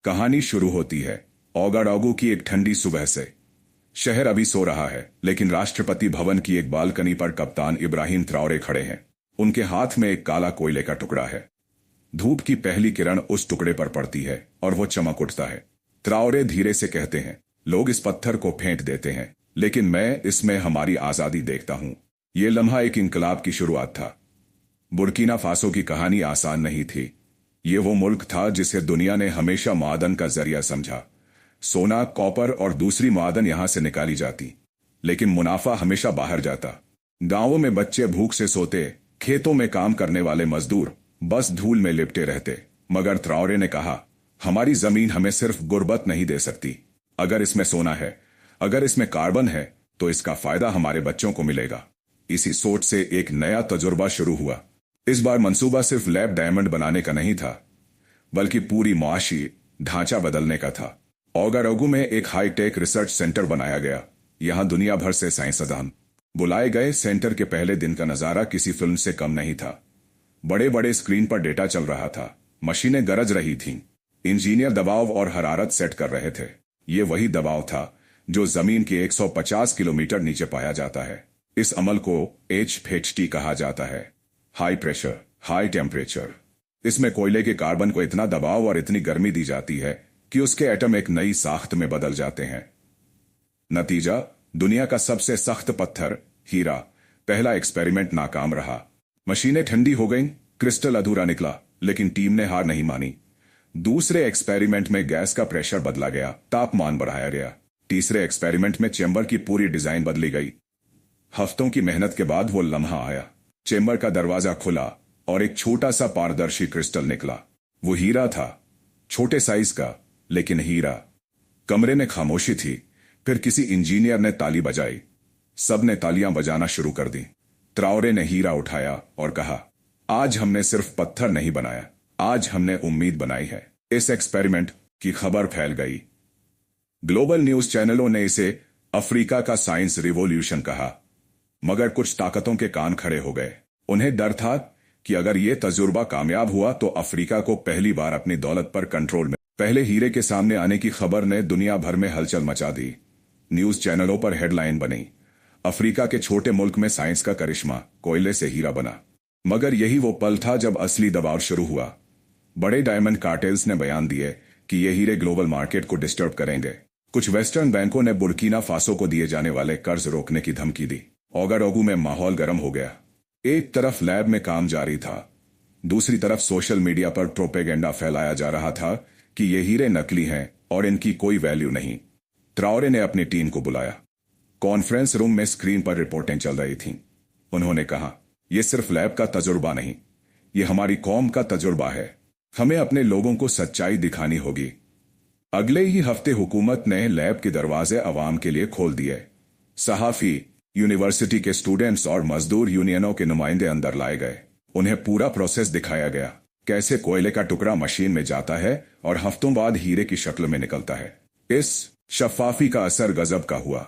कहानी शुरू होती है ओगाडोगु की एक ठंडी सुबह से। शहर अभी सो रहा है, लेकिन राष्ट्रपति भवन की एक बालकनी पर कप्तान इब्राहिम ट्राओरे खड़े हैं। उनके हाथ में एक काला कोयले का टुकड़ा है। धूप की पहली किरण उस टुकड़े पर पड़ती है और वो चमक उठता है। ट्राओरे धीरे से कहते हैं, लोग इस पत्थर को फेंक देते हैं, लेकिन मैं इसमें हमारी आजादी देखता हूं। ये लम्हा एक इंकलाब की शुरुआत था। बुर्किना फासो की कहानी आसान नहीं थी। ये वो मुल्क था जिसे दुनिया ने हमेशा मादन का जरिया समझा। सोना, कॉपर और दूसरी मादन यहां से निकाली जाती, लेकिन मुनाफा हमेशा बाहर जाता। गांवों में बच्चे भूख से सोते, खेतों में काम करने वाले मजदूर बस धूल में लिपटे रहते। मगर ट्राओरे ने कहा, हमारी जमीन हमें सिर्फ गुर्बत नहीं दे सकती। अगर इसमें सोना है, अगर इसमें कार्बन है, तो इसका फायदा हमारे बच्चों को मिलेगा। इसी सोच से एक नया तजुर्बा शुरू हुआ। इस बार मंसूबा सिर्फ लैब डायमंड बनाने का नहीं था, बल्कि पूरी मुआशी ढांचा बदलने का था। ओगाडोगु में एक हाईटेक रिसर्च सेंटर बनाया गया। यहां दुनिया भर से साइंसदान बुलाए गए। सेंटर के पहले दिन का नजारा किसी फिल्म से कम नहीं था। बड़े बड़े स्क्रीन पर डेटा चल रहा था, मशीनें गरज रही थीं, इंजीनियर दबाव और हरारत सेट कर रहे थे। ये वही दबाव था जो जमीन के 150 किलोमीटर नीचे पाया जाता है। इस अमल को HFT कहा जाता है, हाई प्रेशर हाई टेम्परेचर। इसमें कोयले के कार्बन को इतना दबाव और इतनी गर्मी दी जाती है कि उसके एटम एक नई साख्त में बदल जाते हैं। नतीजा, दुनिया का सबसे सख्त पत्थर हीरा। पहला एक्सपेरिमेंट नाकाम रहा। मशीनें ठंडी हो गईं, क्रिस्टल अधूरा निकला, लेकिन टीम ने हार नहीं मानी। दूसरे एक्सपेरिमेंट में गैस का प्रेशर बदला गया, तापमान बढ़ाया गया। तीसरे एक्सपेरिमेंट में चेंबर की पूरी डिजाइन बदली गई। हफ्तों की मेहनत के बाद वो लम्हा आया। चेंबर का दरवाजा खुला और एक छोटा सा पारदर्शी क्रिस्टल निकला। वो हीरा था, छोटे साइज का, लेकिन हीरा। कमरे में खामोशी थी। फिर किसी इंजीनियर ने ताली बजाई। सबने तालियां बजाना शुरू कर दी। ट्राओरे ने हीरा उठाया और कहा, आज हमने सिर्फ पत्थर नहीं बनाया, आज हमने उम्मीद बनाई है। इस एक्सपेरिमेंट की खबर फैल गई। ग्लोबल न्यूज चैनलों ने इसे अफ्रीका का साइंस रिवॉल्यूशन कहा। मगर कुछ ताकतों के कान खड़े हो गए। उन्हें डर था कि अगर यह तजुर्बा कामयाब हुआ तो अफ्रीका को पहली बार अपनी दौलत पर कंट्रोल में। पहले हीरे के सामने आने की खबर ने दुनिया भर में हलचल मचा दी। न्यूज चैनलों पर हेडलाइन बनी, अफ्रीका के छोटे मुल्क में साइंस का करिश्मा, कोयले से हीरा बना। मगर यही वो पल था जब असली दबाव शुरू हुआ। बड़े डायमंड कार्टेल्स ने बयान दिए कि ये हीरे ग्लोबल मार्केट को डिस्टर्ब करेंगे। कुछ वेस्टर्न बैंकों ने बुर्किना फासो को दिए जाने वाले कर्ज रोकने की धमकी दी। ओगाडोगु में माहौल गर्म हो गया। एक तरफ लैब में काम जारी था, दूसरी तरफ सोशल मीडिया पर प्रोपेगेंडा फैलाया जा रहा था कि ये हीरे नकली हैं और इनकी कोई वैल्यू नहीं। ट्राओरे ने अपनी टीम को बुलाया। कॉन्फ्रेंस रूम में स्क्रीन पर रिपोर्टें चल रही थीं। उन्होंने कहा, यह सिर्फ लैब का तजुर्बा नहीं, ये हमारी कौम का तजुर्बा है। हमें अपने लोगों को सच्चाई दिखानी होगी। अगले ही हफ्ते हुकूमत ने लैब के दरवाजे अवाम के लिए खोल दिए। सहाफी, यूनिवर्सिटी के स्टूडेंट्स और मजदूर यूनियनों के नुमाइंदे अंदर लाए गए। उन्हें पूरा प्रोसेस दिखाया गया, कैसे कोयले का टुकड़ा मशीन में जाता है और हफ्तों बाद हीरे की शक्ल में निकलता है। इस शफाफी का असर गजब का हुआ।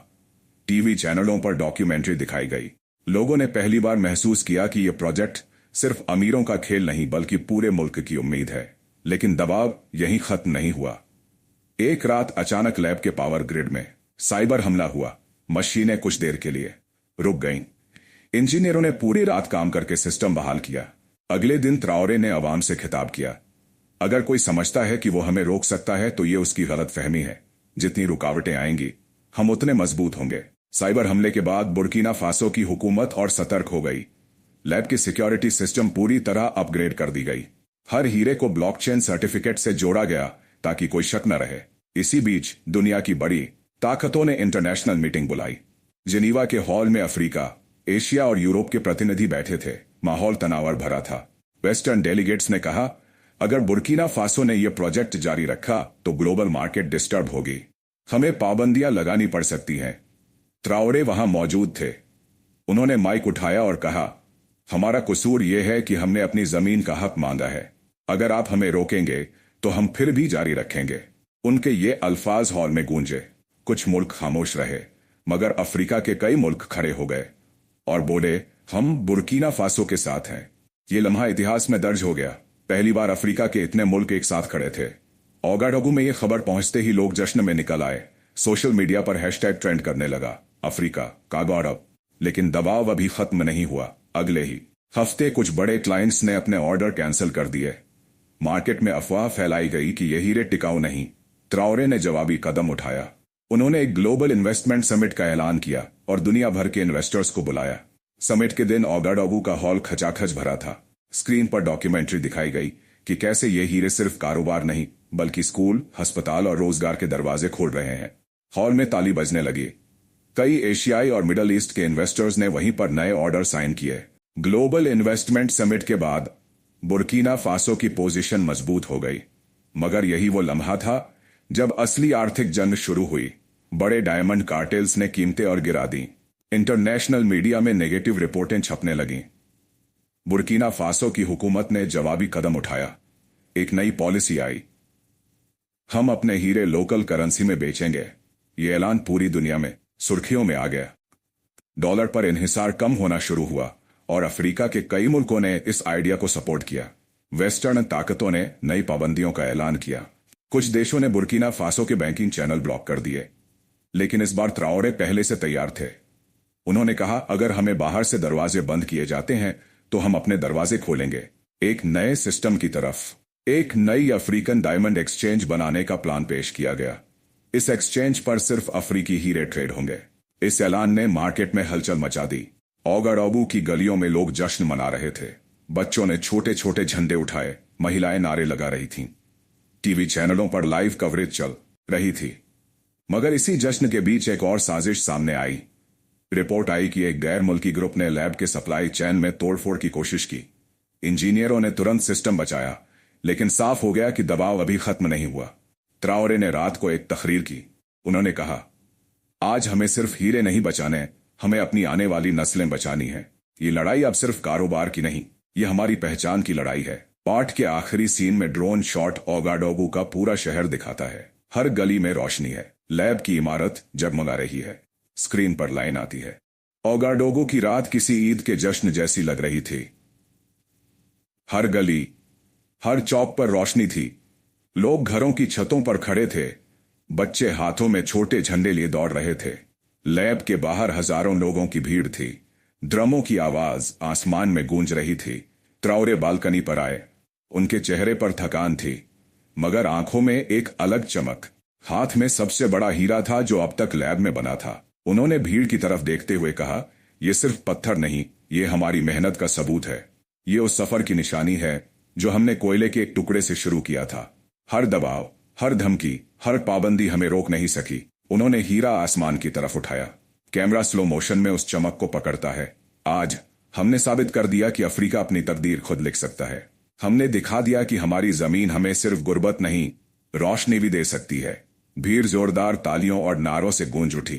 टीवी चैनलों पर डॉक्यूमेंट्री दिखाई गई। लोगों ने पहली बार महसूस किया कि यह प्रोजेक्ट सिर्फ अमीरों का खेल नहीं, बल्कि पूरे मुल्क की उम्मीद है। लेकिन दबाव यहीं खत्म नहीं हुआ। एक रात अचानक लैब के पावर ग्रिड में साइबर हमला हुआ। मशीनें कुछ देर के लिए रुक गईं। इंजीनियरों ने पूरी रात काम करके सिस्टम बहाल किया। अगले दिन ट्राओरे ने अवाम से खिताब किया, अगर कोई समझता है कि वो हमें रोक सकता है तो ये उसकी गलत फहमी है। जितनी रुकावटें आएंगी, हम उतने मजबूत होंगे। साइबर हमले के बाद बुर्किना फासो की हुकूमत और सतर्क हो गई। लैब की सिक्योरिटी सिस्टम पूरी तरह अपग्रेड कर दी गई। हर हीरे को ब्लॉकचेन सर्टिफिकेट से जोड़ा गया ताकि कोई शक न रहे। इसी बीच दुनिया की बड़ी ताकतों ने इंटरनेशनल मीटिंग बुलाई। जिनीवा के हॉल में अफ्रीका, एशिया और यूरोप के प्रतिनिधि बैठे थे। माहौल तनाव भरा था। वेस्टर्न डेलीगेट्स ने कहा, अगर बुर्किना फासो ने यह प्रोजेक्ट जारी रखा तो ग्लोबल मार्केट डिस्टर्ब होगी, हमें पाबंदियां लगानी पड़ सकती हैं। ट्राओरे वहां मौजूद थे। उन्होंने माइक उठाया और कहा, हमारा कसूर यह है कि हमने अपनी जमीन का हक मांगा है। अगर आप हमें रोकेंगे तो हम फिर भी जारी रखेंगे। उनके ये अल्फाज हॉल में गूंजे। कुछ मुल्क खामोश रहे, मगर अफ्रीका के कई मुल्क खड़े हो गए और बोले, हम बुर्किना फासो के साथ हैं। ये लम्हा इतिहास में दर्ज हो गया। पहली बार अफ्रीका के इतने मुल्क एक साथ खड़े थे। ओगाडोगू में ये खबर पहुंचते ही लोग जश्न में निकल आए। सोशल मीडिया पर हैशटैग ट्रेंड करने लगा, अफ्रीका का गौरव। लेकिन दबाव अभी खत्म नहीं हुआ। अगले ही हफ्ते कुछ बड़े क्लाइंट्स ने अपने ऑर्डर कैंसिल कर दिए। मार्केट में अफवाह फैलाई गई कि ये हीरे टिकाऊ नहीं। ट्राओरे ने जवाबी कदम उठाया। उन्होंने एक ग्लोबल इन्वेस्टमेंट समिट का ऐलान किया और दुनिया भर के इन्वेस्टर्स को बुलाया। समिट के दिन ओगाडोगू का हॉल खचाखच भरा था। स्क्रीन पर डॉक्यूमेंट्री दिखाई गई कि कैसे ये हीरे सिर्फ कारोबार नहीं बल्कि स्कूल, अस्पताल और रोजगार के दरवाजे खोल रहे हैं। हॉल में ताली बजने लगी। कई एशियाई और मिडल ईस्ट के इन्वेस्टर्स ने वहीं पर नए ऑर्डर साइन किए। ग्लोबल इन्वेस्टमेंट समिट के बाद बुर्किना फासो की पोजीशन मजबूत हो गई। मगर यही वो लम्हा था जब असली आर्थिक जंग शुरू हुई। बड़े डायमंड कार्टेल्स ने कीमतें और गिरा दी। इंटरनेशनल मीडिया में नेगेटिव रिपोर्टें छपने लगीं। बुर्किना फासो की हुकूमत ने जवाबी कदम उठाया। एक नई पॉलिसी आई, हम अपने हीरे लोकल करेंसी में बेचेंगे। ये ऐलान पूरी दुनिया में सुर्खियों में आ गया। डॉलर पर इन्हिसार कम होना शुरू हुआ और अफ्रीका के कई मुल्कों ने इस आइडिया को सपोर्ट किया। वेस्टर्न ताकतों ने नई पाबंदियों का ऐलान किया। कुछ देशों ने बुर्किना फासो के बैंकिंग चैनल ब्लॉक कर दिए। लेकिन इस बार ट्राओरे पहले से तैयार थे। उन्होंने कहा, अगर हमें बाहर से दरवाजे बंद किए जाते हैं तो हम अपने दरवाजे खोलेंगे। एक नए सिस्टम की तरफ एक नई अफ्रीकन डायमंड एक्सचेंज बनाने का प्लान पेश किया गया। इस एक्सचेंज पर सिर्फ अफ्रीकी हीरे ट्रेड होंगे। इस ऐलान ने मार्केट में हलचल मचा दी। ओगाडोगू की गलियों में लोग जश्न मना रहे थे। बच्चों ने छोटे छोटे झंडे उठाए, महिलाएं नारे लगा रही थीं। टीवी चैनलों पर लाइव कवरेज चल रही थी। मगर इसी जश्न के बीच एक और साजिश सामने आई। रिपोर्ट आई कि एक गैर मुल्की ग्रुप ने लैब के सप्लाई चेन में तोड़फोड़ की कोशिश की। इंजीनियरों ने तुरंत सिस्टम बचाया, लेकिन साफ हो गया कि दबाव अभी खत्म नहीं हुआ। ट्राओरे ने रात को एक तकरीर की। उन्होंने कहा, आज हमें सिर्फ हीरे नहीं बचाने, हमें अपनी आने वाली नस्लें बचानी है। ये लड़ाई अब सिर्फ कारोबार की नहीं, ये हमारी पहचान की लड़ाई है। पार्ट के आखिरी सीन में ड्रोन शॉट ओगाडोगू का पूरा शहर दिखाता है। हर गली में रोशनी है। लैब की इमारत जगमगा रही है। स्क्रीन पर लाइन आती है। ओगाडोगू की रात किसी ईद के जश्न जैसी लग रही थी। हर गली, हर चौक पर रोशनी थी। लोग घरों की छतों पर खड़े थे। बच्चे हाथों में छोटे झंडे लिए दौड़ रहे थे। लैब के बाहर हजारों लोगों की भीड़ थी। ड्रमों की आवाज आसमान में गूंज रही थी। ट्राओरे बालकनी पर आए। उनके चेहरे पर थकान थी, मगर आंखों में एक अलग चमक। हाथ में सबसे बड़ा हीरा था जो अब तक लैब में बना था। उन्होंने भीड़ की तरफ देखते हुए कहा, यह सिर्फ पत्थर नहीं, ये हमारी मेहनत का सबूत है। ये उस सफर की निशानी है जो हमने कोयले के एक टुकड़े से शुरू किया था। हर दबाव, हर धमकी, हर पाबंदी हमें रोक नहीं सकी। उन्होंने हीरा आसमान की तरफ उठाया। कैमरा स्लो मोशन में उस चमक को पकड़ता है। आज हमने साबित कर दिया कि अफ्रीका अपनी तकदीर खुद लिख सकता है। हमने दिखा दिया कि हमारी जमीन हमें सिर्फ गुर्बत नहीं, रोशनी भी दे सकती है। भीड़ जोरदार तालियों और नारों से गूंज उठी।